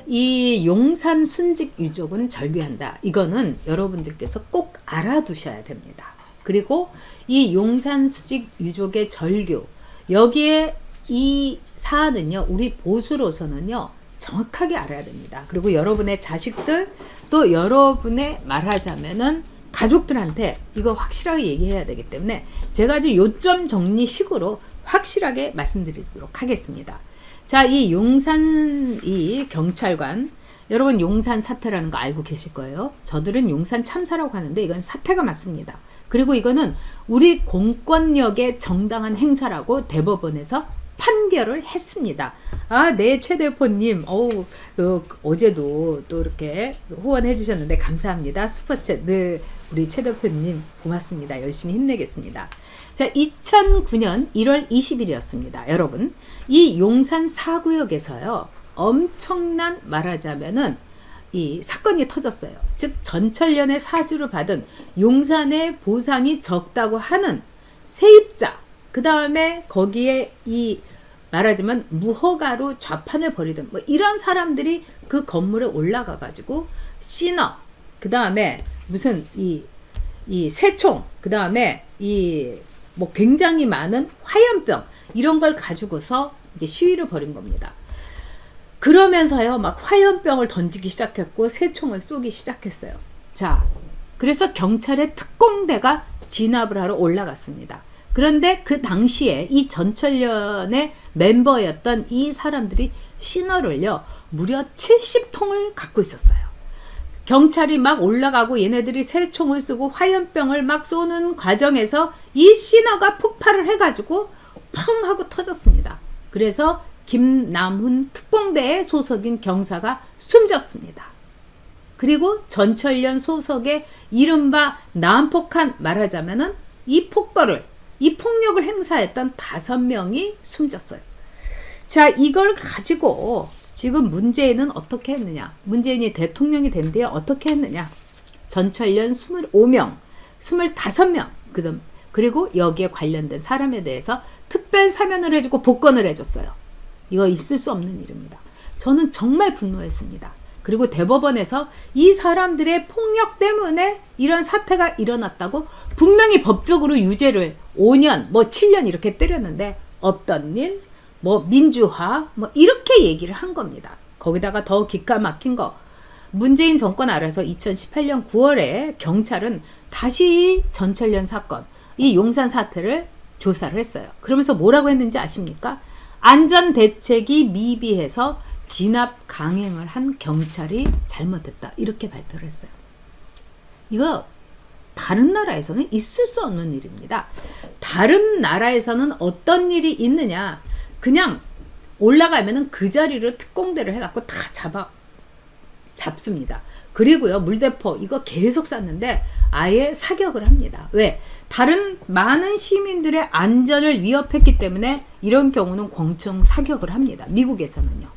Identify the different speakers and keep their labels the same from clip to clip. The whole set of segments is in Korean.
Speaker 1: 이 용산 순직 유족은 절규한다. 이거는 여러분들께서 꼭 알아두셔야 됩니다. 그리고 이 용산 순직 유족의 절규, 여기에 이 사안은요, 우리 보수로서는요 정확하게 알아야 됩니다. 그리고 여러분의 자식들, 또 여러분의 말하자면은 가족들한테 이거 확실하게 얘기해야 되기 때문에 제가 아주 요점 정리식으로 확실하게 말씀드리도록 하겠습니다. 자, 이 용산 이 경찰관, 여러분 용산 사태라는 거 알고 계실 거예요. 저들은 용산 참사라고 하는데 이건 사태가 맞습니다. 그리고 이거는 우리 공권력의 정당한 행사라고 대법원에서 판결을 했습니다. 아, 네, 최 대표님, 어제도 또 이렇게 후원해 주셨는데 감사합니다. 슈퍼챗 늘 우리 최 대표님 고맙습니다. 열심히 힘내겠습니다. 자, 2009년 1월 20일이었습니다. 여러분, 이 용산 4구역에서요 엄청난 말하자면은 이 사건이 터졌어요. 즉 전철련의 사주를 받은 용산의 보상이 적다고 하는 세입자, 그 다음에 거기에 이 말하자면 무허가로 좌판을 벌이던 뭐 이런 사람들이 그 건물에 올라가 가지고 시너, 그 다음에 무슨 이 새총, 그 다음에 이 뭐 굉장히 많은 화염병 이런 걸 가지고서 이제 시위를 벌인 겁니다. 그러면서요 막 화염병을 던지기 시작했고 새총을 쏘기 시작했어요. 자, 그래서 경찰의 특공대가 진압을 하러 올라갔습니다. 그런데 그 당시에 이 전철련의 멤버였던 이 사람들이 신어를요 무려 70통을 갖고 있었어요. 경찰이 막 올라가고 얘네들이 새총을 쓰고 화염병을 막 쏘는 과정에서 이 신어가 폭발을 해가지고 펑 하고 터졌습니다. 그래서 김남훈 특공대의 소속인 경사가 숨졌습니다. 그리고 전철련 소속의 이른바 난폭한 말하자면은 이 폭력을 행사했던 5명이 숨졌어요. 자, 이걸 가지고 지금 문재인은 어떻게 했느냐? 문재인이 대통령이 된 뒤에 어떻게 했느냐? 전철련 25명, 25명, 그리고 여기에 관련된 사람에 대해서 특별 사면을 해주고 복권을 해줬어요. 이거 있을 수 없는 일입니다. 저는 정말 분노했습니다. 그리고 대법원에서 이 사람들의 폭력 때문에 이런 사태가 일어났다고 분명히 법적으로 유죄를 5년, 뭐 7년 이렇게 때렸는데 없던 일, 뭐 민주화, 뭐 이렇게 얘기를 한 겁니다. 거기다가 더 기가 막힌 거, 문재인 정권 아래서 2018년 9월에 경찰은 다시 전철련 사건, 이 용산 사태를 조사를 했어요. 그러면서 뭐라고 했는지 아십니까? 안전대책이 미비해서 진압 강행을 한 경찰이 잘못했다. 이렇게 발표를 했어요. 이거 다른 나라에서는 있을 수 없는 일입니다. 다른 나라에서는 어떤 일이 있느냐? 그냥 올라가면은 그 자리로 특공대를 해갖고 다 잡습니다. 그리고요, 물대포 이거 계속 쐈는데 아예 사격을 합니다. 왜? 다른 많은 시민들의 안전을 위협했기 때문에 이런 경우는 권총 사격을 합니다. 미국에서는요.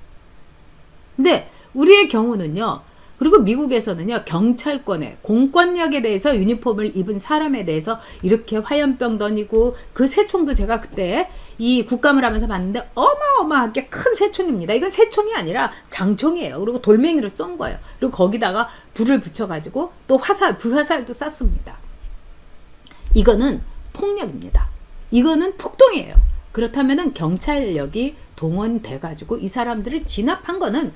Speaker 1: 근데 우리의 경우는요, 그리고 미국에서는요, 경찰권에 공권력에 대해서 유니폼을 입은 사람에 대해서 이렇게 화염병 던지고, 그 새총도 제가 그때 이 국감을 하면서 봤는데 어마어마하게 큰 새총입니다. 이건 새총이 아니라 장총이에요. 그리고 돌멩이로 쏜 거예요. 그리고 거기다가 불을 붙여가지고 또 불화살도 쐈습니다. 이거는 폭력입니다. 이거는 폭동이에요. 그렇다면은 경찰력이 동원돼가지고 이 사람들을 진압한 거는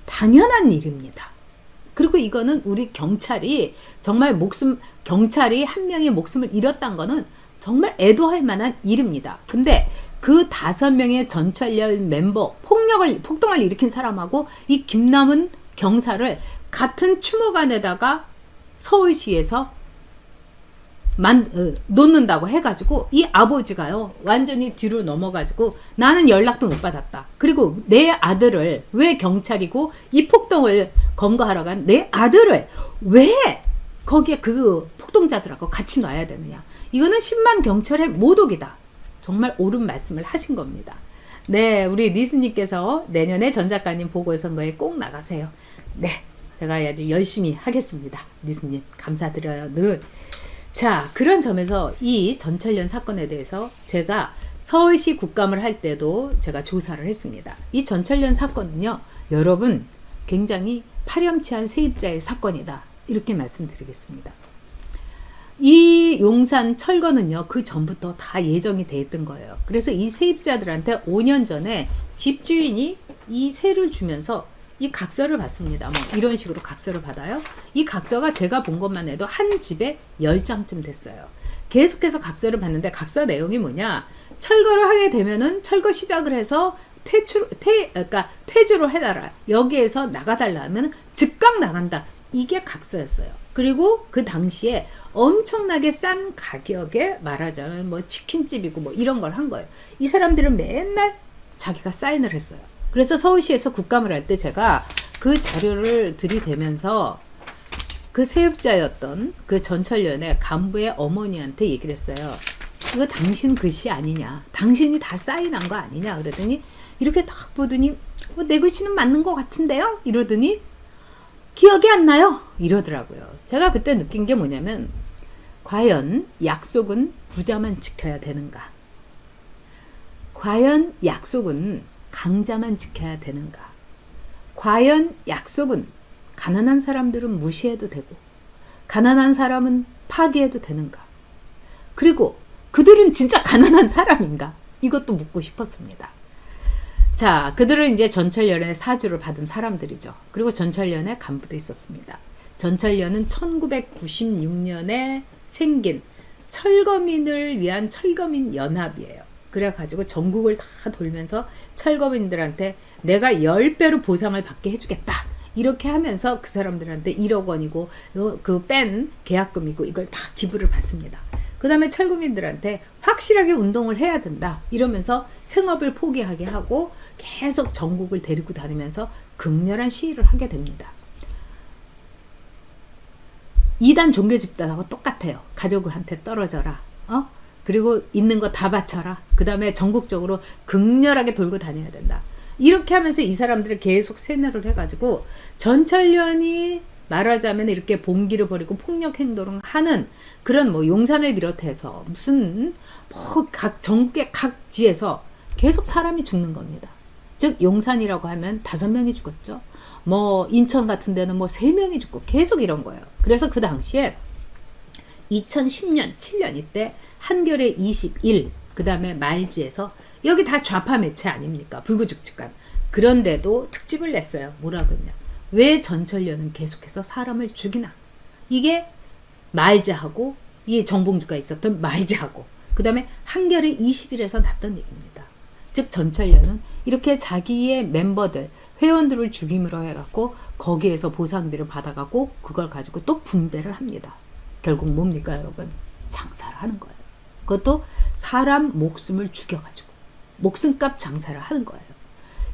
Speaker 1: 당연한 일입니다. 그리고 이거는 우리 경찰이 정말 경찰이 한 명의 목숨을 잃었다는 거는 정말 애도할 만한 일입니다. 근데 그 5명의 전철련 멤버, 폭동을 일으킨 사람하고 이 김남훈 경사를 같은 추모 안에다가 서울시에서 놓는다고 해가지고 이 아버지가요 완전히 뒤로 넘어가지고 나는 연락도 못 받았다. 그리고 내 아들을, 왜 경찰이고 이 폭동을 검거하러 간 내 아들을 왜 거기에 그 폭동자들하고 같이 놔야 되느냐. 이거는 10만 경찰의 모독이다. 정말 옳은 말씀을 하신 겁니다. 네, 우리 니스님께서 내년에 전 작가님 보궐선거에 꼭 나가세요. 네, 제가 아주 열심히 하겠습니다. 니스님 감사드려요. 늘. 자, 그런 점에서 이 전철련 사건에 대해서 제가 서울시 국감을 할 때도 제가 조사를 했습니다. 이 전철련 사건은요, 여러분 굉장히 파렴치한 세입자의 사건이다, 이렇게 말씀드리겠습니다. 이 용산 철거는요, 그 전부터 다 예정이 돼 있던 거예요. 그래서 이 세입자들한테 5년 전에 집주인이 이 세를 주면서 이 각서를 받습니다. 뭐 이런 식으로 각서를 받아요. 이 각서가 제가 본 것만 해도 한 집에 10장쯤 됐어요. 계속해서 각서를 받는데 각서 내용이 뭐냐? 철거를 하게 되면은 철거 시작을 해서 그러니까 퇴주를 해달라. 여기에서 나가달라 하면 즉각 나간다. 이게 각서였어요. 그리고 그 당시에 엄청나게 싼 가격에 말하자면 뭐 치킨집이고 뭐 이런 걸 한 거예요. 이 사람들은 맨날 자기가 사인을 했어요. 그래서 서울시에서 국감을 할 때 제가 그 자료를 들이대면서 그 세입자였던 그 전철련의 간부의 어머니한테 얘기를 했어요. 이거 당신 글씨 아니냐? 당신이 다 사인한 거 아니냐? 그러더니 이렇게 딱 보더니 내 글씨는 맞는 것 같은데요? 이러더니 기억이 안 나요? 이러더라고요. 제가 그때 느낀 게 뭐냐면, 과연 약속은 부자만 지켜야 되는가? 과연 약속은 강자만 지켜야 되는가? 과연 약속은 가난한 사람들은 무시해도 되고 가난한 사람은 파기해도 되는가? 그리고 그들은 진짜 가난한 사람인가? 이것도 묻고 싶었습니다. 자, 그들은 이제 전철련의 사주를 받은 사람들이죠. 그리고 전철련의 간부도 있었습니다. 전철련은 1996년에 생긴 철거민을 위한 철거민 연합이에요. 그래가지고 전국을 다 돌면서 철거민들한테 내가 10배로 보상을 받게 해주겠다, 이렇게 하면서 그 사람들한테 1억 원이고 그 뺀 계약금이고 이걸 다 기부를 받습니다. 그 다음에 철거민들한테 확실하게 운동을 해야 된다, 이러면서 생업을 포기하게 하고 계속 전국을 데리고 다니면서 극렬한 시위를 하게 됩니다. 이단 종교 집단하고 똑같아요. 가족한테 떨어져라, 그리고 있는 거 다 바쳐라, 그 다음에 전국적으로 극렬하게 돌고 다녀야 된다, 이렇게 하면서 이 사람들을 계속 세뇌를 해가지고 전철련이 말하자면 이렇게 봉기를 벌이고 폭력 행동을 하는 그런 뭐 용산을 비롯해서 무슨 뭐 각 전국의 각 지에서 계속 사람이 죽는 겁니다. 즉 용산이라고 하면 5명이 죽었죠. 뭐 인천 같은 데는 뭐 3명이 죽고 계속 이런 거예요. 그래서 그 당시에 2010년 7년 이때 한겨레 21, 그 다음에 말지에서, 여기 다 좌파 매체 아닙니까? 불구죽죽한. 그런데도 특집을 냈어요. 뭐라고 했냐? 왜 전철련은 계속해서 사람을 죽이나? 이게 말지하고 이 정봉주가 있었던 말지하고 그 다음에 한겨레 21에서 났던 얘기입니다. 즉 전철련은 이렇게 자기의 멤버들, 회원들을 죽임으로 해갖고 거기에서 보상비를 받아갖고 그걸 가지고 또 분배를 합니다. 결국 뭡니까 여러분? 장사를 하는 거예요. 그것도 사람 목숨을 죽여가지고 목숨값 장사를 하는 거예요.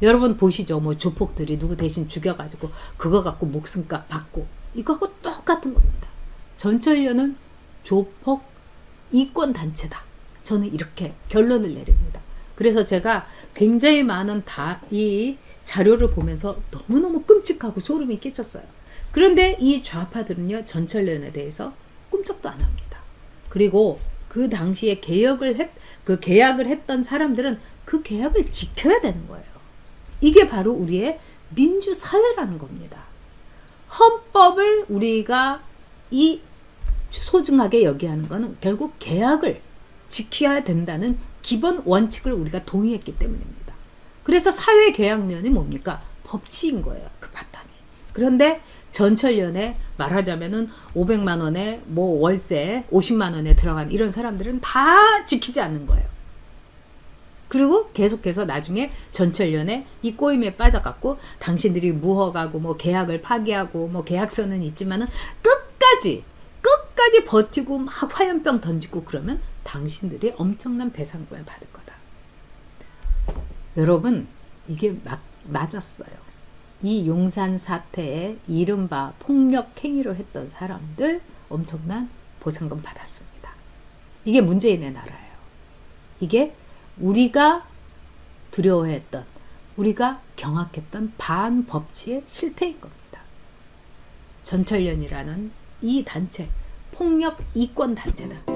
Speaker 1: 여러분 보시죠. 뭐 조폭들이 누구 대신 죽여가지고 그거 갖고 목숨값 받고, 이거하고 똑같은 겁니다. 전철련은 조폭 이권단체다. 저는 이렇게 결론을 내립니다. 그래서 제가 굉장히 많은 이 자료를 보면서 너무너무 끔찍하고 소름이 끼쳤어요. 그런데 이 좌파들은요, 전철련에 대해서 꿈쩍도 안 합니다. 그리고 그 당시에 계약을 했던 사람들은 그 계약을 지켜야 되는 거예요. 이게 바로 우리의 민주사회라는 겁니다. 헌법을 우리가 이 소중하게 여기하는 것은 결국 계약을 지켜야 된다는 기본 원칙을 우리가 동의했기 때문입니다. 그래서 사회계약론이 뭡니까? 법치인 거예요. 그 바탕이. 그런데 전철련에 말하자면은 500만 원에 뭐 월세 50만 원에 들어간 이런 사람들은 다 지키지 않는 거예요. 그리고 계속해서 나중에 전철련에 이 꼬임에 빠져갖고 당신들이 무허가고 뭐 계약을 파기하고 뭐 계약서는 있지만은 끝까지 버티고 막 화염병 던지고 그러면 당신들이 엄청난 배상금을 받을 거다. 여러분 이게 맞았어요. 이 용산 사태에 이른바 폭력 행위를 했던 사람들 엄청난 보상금 받았습니다. 이게 문재인의 나라예요. 이게 우리가 두려워했던, 우리가 경악했던 반법치의 실태인 겁니다. 전철련이라는 이 단체 폭력 이권 단체다.